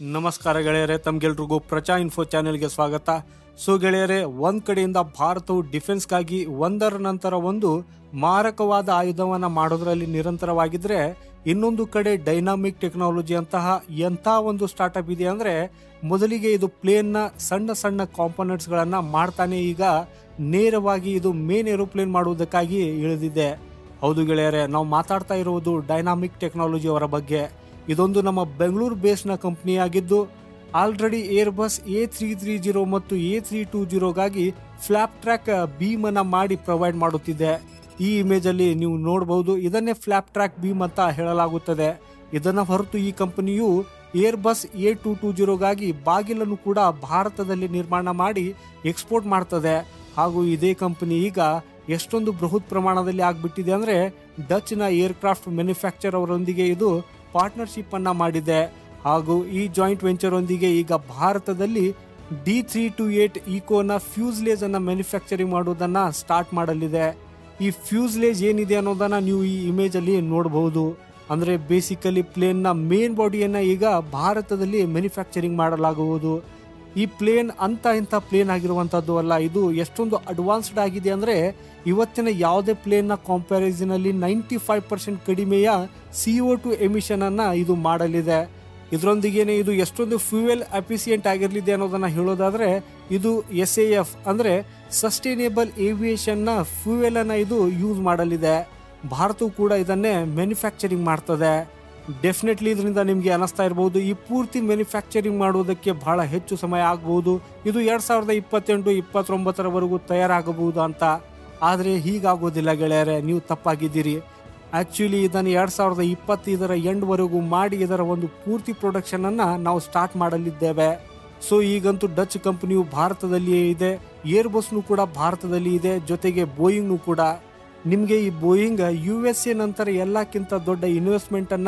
ನಮಸ್ಕಾರ ಗೆಳೆಯರೆ, ತಮ್ಗೆಲ್ರಿಗೂ ಪ್ರಜಾ ಇನ್ಫೋ ಚಾನೆಲ್ಗೆ ಸ್ವಾಗತ. ಸೊ ಗೆಳೆಯರೆ, ಒಂದ್ ಕಡೆಯಿಂದ ಭಾರತವು ಡಿಫೆನ್ಸ್ಗಾಗಿ ಒಂದರ ನಂತರ ಒಂದು ಮಾರಕವಾದ ಆಯುಧವನ್ನ ಮಾಡೋದ್ರಲ್ಲಿ ನಿರಂತರವಾಗಿದ್ರೆ, ಇನ್ನೊಂದು ಕಡೆ ಡೈನಾಮಿಕ್ ಟೆಕ್ನಾಲಜಿ ಅಂತಹ ಎಂಥ ಒಂದು ಸ್ಟಾರ್ಟ್ಅಪ್ ಇದೆ ಅಂದ್ರೆ, ಮೊದಲಿಗೆ ಇದು ಪ್ಲೇನ್ನ ಸಣ್ಣ ಸಣ್ಣ ಕಾಂಪೋನೆಂಟ್ಸ್ ಗಳನ್ನ ಮಾಡ್ತಾನೆ ಈಗ ನೇರವಾಗಿ ಇದು ಮೇನ್ ಏರೋಪ್ಲೇನ್ ಮಾಡುವುದಕ್ಕಾಗಿ ಇಳಿದಿದೆ. ಹೌದು ಗೆಳೆಯರೆ, ನಾವು ಮಾತಾಡ್ತಾ ಇರುವುದು ಡೈನಾಮಿಕ್ ಟೆಕ್ನಾಲಜಿ ಅವರ ಬಗ್ಗೆ. ಇದೊಂದು ನಮ್ಮ ಬೆಂಗಳೂರು ಬೇಸ್ನ ಕಂಪನಿ ಆಗಿದ್ದು, ಆಲ್ರೆಡಿ ಏರ್ಬಸ್ A330 ಮತ್ತು A320ಗಾಗಿ ಫ್ಲಾಪ್ ಟ್ರ್ಯಾಕ್ ಬೀಮ್ ಅನ್ನ ಮಾಡಿ ಪ್ರೊವೈಡ್ ಮಾಡುತ್ತಿದೆ. ಈ ಇಮೇಜ್ ಅಲ್ಲಿ ನೀವು ನೋಡಬಹುದು, ಇದನ್ನೇ ಫ್ಲಾಪ್ ಟ್ರ್ಯಾಕ್ ಬೀಮ್ ಅಂತ ಹೇಳಲಾಗುತ್ತದೆ. ಇದನ್ನ ಹೊರತು ಈ ಕಂಪನಿಯು ಏರ್ಬಸ್ A220ಗಾಗಿ ಬಾಗಿಲನ್ನು ಕೂಡ ಭಾರತದಲ್ಲಿ ನಿರ್ಮಾಣ ಮಾಡಿ ಎಕ್ಸ್ಪೋರ್ಟ್ ಮಾಡ್ತದೆ. ಹಾಗೂ ಇದೇ ಕಂಪನಿ ಈಗ ಎಷ್ಟೊಂದು ಬೃಹತ್ ಪ್ರಮಾಣದಲ್ಲಿ ಆಗ್ಬಿಟ್ಟಿದೆ ಅಂದ್ರೆ, ಡಚ್ ನ ಏರ್ಕ್ರಾಫ್ಟ್ ಮ್ಯಾನುಫ್ಯಾಕ್ಚರ್ ಅವರೊಂದಿಗೆ ಇದು ಪಾರ್ಟ್ನರ್ಶಿಪ್ ಅನ್ನ ಮಾಡಿದೆ. ಹಾಗೂ ಈ ಜಾಯಿಂಟ್ ವೆಂಚರ್ ಒಂದಿಗೆ ಈಗ ಭಾರತದಲ್ಲಿ D328 ಈಕೋನ ಫ್ಯೂಸ್ಲೇಜ್ ಅನ್ನ ಮ್ಯಾನುಫ್ಯಾಕ್ಚರಿಂಗ್ ಮಾಡುವುದನ್ನ ಸ್ಟಾರ್ಟ್ ಮಾಡಲಿದೆ. ಈ ಫ್ಯೂಸ್ಲೇಜ್ ಏನಿದೆ ಅನ್ನೋದನ್ನ ನೀವು ಈ ಇಮೇಜ್ ಅಲ್ಲಿ ನೋಡಬಹುದು. ಅಂದ್ರೆ ಬೇಸಿಕಲಿ ಪ್ಲೇನ್ ನ ಮೇನ್ ಬಾಡಿಯನ್ನ ಈಗ ಭಾರತದಲ್ಲಿ ಮ್ಯಾನುಫ್ಯಾಕ್ಚರಿಂಗ್ ಮಾಡಲಾಗುವುದು. ಈ ಪ್ಲೇನ್ ಇಂಥ ಪ್ಲೇನ್ ಆಗಿರುವಂತದ್ದು ಅಲ್ಲ, ಇದು ಎಷ್ಟೊಂದು ಅಡ್ವಾನ್ಸ್ಡ್ ಆಗಿದೆ ಅಂದ್ರೆ, ಇವತ್ತಿನ ಯಾವುದೇ ಪ್ಲೇನ್ ನ ಕಂಪ್ಯಾರಿಸನ್ ಅಲ್ಲಿ 95% ಕಡಿಮೆಯ CO2 ಎಮಿಷನ್ ಅನ್ನ ಇದು ಮಾಡಲಿದೆ. ಇದರೊಂದಿಗೇನೆ ಇದು ಎಷ್ಟೊಂದು ಫ್ಯೂಯಲ್ ಎಫಿಸಿಯೆಂಟ್ ಆಗಿರಲಿದೆ ಅನ್ನೋದನ್ನ ಹೇಳೋದಾದ್ರೆ, ಇದು SAF ಅಂದ್ರೆ ಸಸ್ಟೈನೇಬಲ್ ಏವಿಯೇಷನ್ ನ ಫ್ಯೂಯಲ್ ಅನ್ನ ಇದು ಯೂಸ್ ಮಾಡಲಿದೆ. ಭಾರತವು ಕೂಡ ಇದನ್ನೇ ಮ್ಯಾನುಫ್ಯಾಕ್ಚರಿಂಗ್ ಮಾಡ್ತದೆ. ಡೆಫಿನೆಟ್ಲಿ ಇದರಿಂದ ನಿಮಗೆ ಅನಿಸ್ತಾ ಇರಬಹುದು, ಈ ಪೂರ್ತಿ ಮ್ಯಾನುಫ್ಯಾಕ್ಚರಿಂಗ್ ಮಾಡುವುದಕ್ಕೆ ಬಹಳ ಹೆಚ್ಚು ಸಮಯ ಆಗಬಹುದು, ಇದು 2028-29 ತಯಾರಾಗಬಹುದು ಅಂತ. ಆದರೆ ಹೀಗಾಗೋದಿಲ್ಲ ಗೆಳೆಯರೆ, ನೀವು ತಪ್ಪಾಗಿದ್ದೀರಿ. ಆಕ್ಚುಲಿ ಇದನ್ನು 2025 ಎಂಡ್ವರೆಗೂ ಮಾಡಿ ಇದರ ಒಂದು ಪೂರ್ತಿ ಪ್ರೊಡಕ್ಷನ್ ಅನ್ನ ನಾವು ಸ್ಟಾರ್ಟ್ ಮಾಡಲಿದ್ದೇವೆ. ಸೊ ಈಗಂತೂ ಡಚ್ ಕಂಪನಿಯು ಭಾರತದಲ್ಲಿಯೇ ಇದೆ, ಏರ್ಬಸ್ನು ಕೂಡ ಭಾರತದಲ್ಲಿ ಇದೆ, ಜೊತೆಗೆ ಬೋಯಿಂಗ್ನು ಕೂಡ. ನಿಮಗೆ ಈ ಬೋಯಿಂಗ್ USA ನಂತರ ಎಲ್ಲಕ್ಕಿಂತ ದೊಡ್ಡ ಇನ್ವೆಸ್ಟ್ಮೆಂಟ್ ಅನ್ನ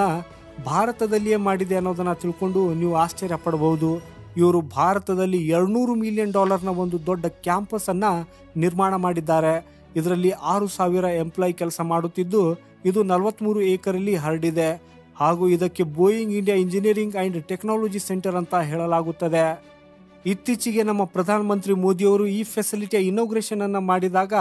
ಭಾರತದಲ್ಲಿಯೇ ಮಾಡಿದೆ ಅನ್ನೋದನ್ನ ತಿಳ್ಕೊಂಡು ನೀವು ಆಶ್ಚರ್ಯ ಪಡಬಹುದು. ಇವರು ಭಾರತದಲ್ಲಿ $200 ಮಿಲಿಯನ್ ಒಂದು ದೊಡ್ಡ ಕ್ಯಾಂಪಸ್ ಅನ್ನ ನಿರ್ಮಾಣ ಮಾಡಿದ್ದಾರೆ. ಇದರಲ್ಲಿ 6,000 ಎಂಪ್ಲಾಯ್ ಕೆಲಸ ಮಾಡುತ್ತಿದ್ದು, ಇದು 43 ಏಕರಲ್ಲಿ ಹರಡಿದೆ. ಹಾಗೂ ಇದಕ್ಕೆ Boeing India engineering and technology centre ಅಂತ ಹೇಳಲಾಗುತ್ತದೆ. ಇತ್ತೀಚೆಗೆ ನಮ್ಮ ಪ್ರಧಾನಮಂತ್ರಿ ಮೋದಿಯವರು ಈ ಫೆಸಿಲಿಟಿಯ ಇನಾಗ್ರೇಷನ್ ಅನ್ನ ಮಾಡಿದಾಗ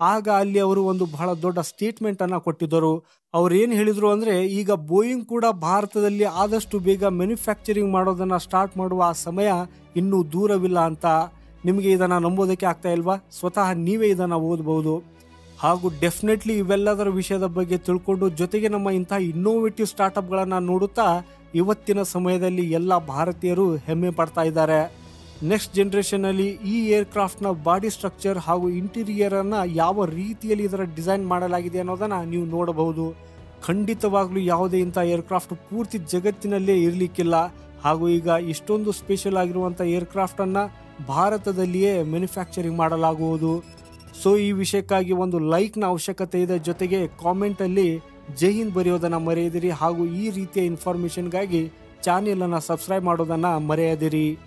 ಆಗ ಅಲ್ಲಿ ಅವರು ಒಂದು ಬಹಳ ದೊಡ್ಡ ಸ್ಟೇಟ್ಮೆಂಟ್ ಅನ್ನ ಕೊಟ್ಟಿದ್ದರು. ಅವ್ರು ಏನ್ ಹೇಳಿದ್ರು ಅಂದ್ರೆ, ಈಗ ಬೋಯಿಂಗ್ ಕೂಡ ಭಾರತದಲ್ಲಿ ಆದಷ್ಟು ಬೇಗ ಮ್ಯಾನುಫ್ಯಾಕ್ಚರಿಂಗ್ ಮಾಡೋದನ್ನ ಸ್ಟಾರ್ಟ್ ಮಾಡುವ ಆ ಸಮಯ ಇನ್ನೂ ದೂರವಿಲ್ಲ ಅಂತ. ನಿಮಗೆ ಇದನ್ನ ನಂಬೋದಕ್ಕೆ ಆಗ್ತಾ ಇಲ್ವಾ? ಸ್ವತಃ ನೀವೇ ಇದನ್ನ ಓದಬಹುದು. ಹಾಗೂ ಡೆಫಿನೆಟ್ಲಿ ಇವೆಲ್ಲದರ ವಿಷಯದ ಬಗ್ಗೆ ತಿಳ್ಕೊಂಡು, ಜೊತೆಗೆ ನಮ್ಮ ಇಂತಹ ಇನ್ನೋವೇಟಿವ್ ಸ್ಟಾರ್ಟ್ಅಪ್ ಗಳನ್ನ ನೋಡುತ್ತಾ ಇವತ್ತಿನ ಸಮಯದಲ್ಲಿ ಎಲ್ಲ ಭಾರತೀಯರು ಹೆಮ್ಮೆ ಪಡ್ತಾ ಇದ್ದಾರೆ. ನೆಕ್ಸ್ಟ್ ಜನರೇಷನ್ ಅಲ್ಲಿ ಈ ಏರ್ಕ್ರಾಫ್ಟ್ ನ ಬಾಡಿ ಸ್ಟ್ರಕ್ಚರ್ ಹಾಗೂ ಇಂಟೀರಿಯರ್ ಅನ್ನ ಯಾವ ರೀತಿಯಲ್ಲಿ ಇದರ ಡಿಸೈನ್ ಮಾಡಲಾಗಿದೆ ಅನ್ನೋದನ್ನ ನೀವು ನೋಡಬಹುದು. ಖಂಡಿತವಾಗ್ಲೂ ಯಾವುದೇ ಇಂಥ ಏರ್ಕ್ರಾಫ್ಟ್ ಪೂರ್ತಿ ಜಗತ್ತಿನಲ್ಲೇ ಇರ್ಲಿಕ್ಕಿಲ್ಲ. ಹಾಗೂ ಈಗ ಇಷ್ಟೊಂದು ಸ್ಪೆಷಲ್ ಆಗಿರುವಂತ ಏರ್ಕ್ರಾಫ್ಟ್ ಅನ್ನ ಭಾರತದಲ್ಲಿಯೇ ಮ್ಯಾನುಫ್ಯಾಕ್ಚರಿಂಗ್ ಮಾಡಲಾಗುವುದು. ಸೊ ಈ ವಿಷಯಕ್ಕಾಗಿ ಒಂದು ಲೈಕ್ ನ ಅವಶ್ಯಕತೆ ಇದೆ. ಜೊತೆಗೆ ಕಾಮೆಂಟ್ ಅಲ್ಲಿ ಜೈ ಹಿಂದ್ ಬರೆಯೋದನ್ನ ಮರೆಯದಿರಿ. ಹಾಗೂ ಈ ರೀತಿಯ ಇನ್ಫಾರ್ಮೇಶನ್ಗಾಗಿ ಚಾನೆಲ್ ಅನ್ನ ಸಬ್ಸ್ಕ್ರೈಬ್ ಮಾಡೋದನ್ನ ಮರೆಯದಿರಿ.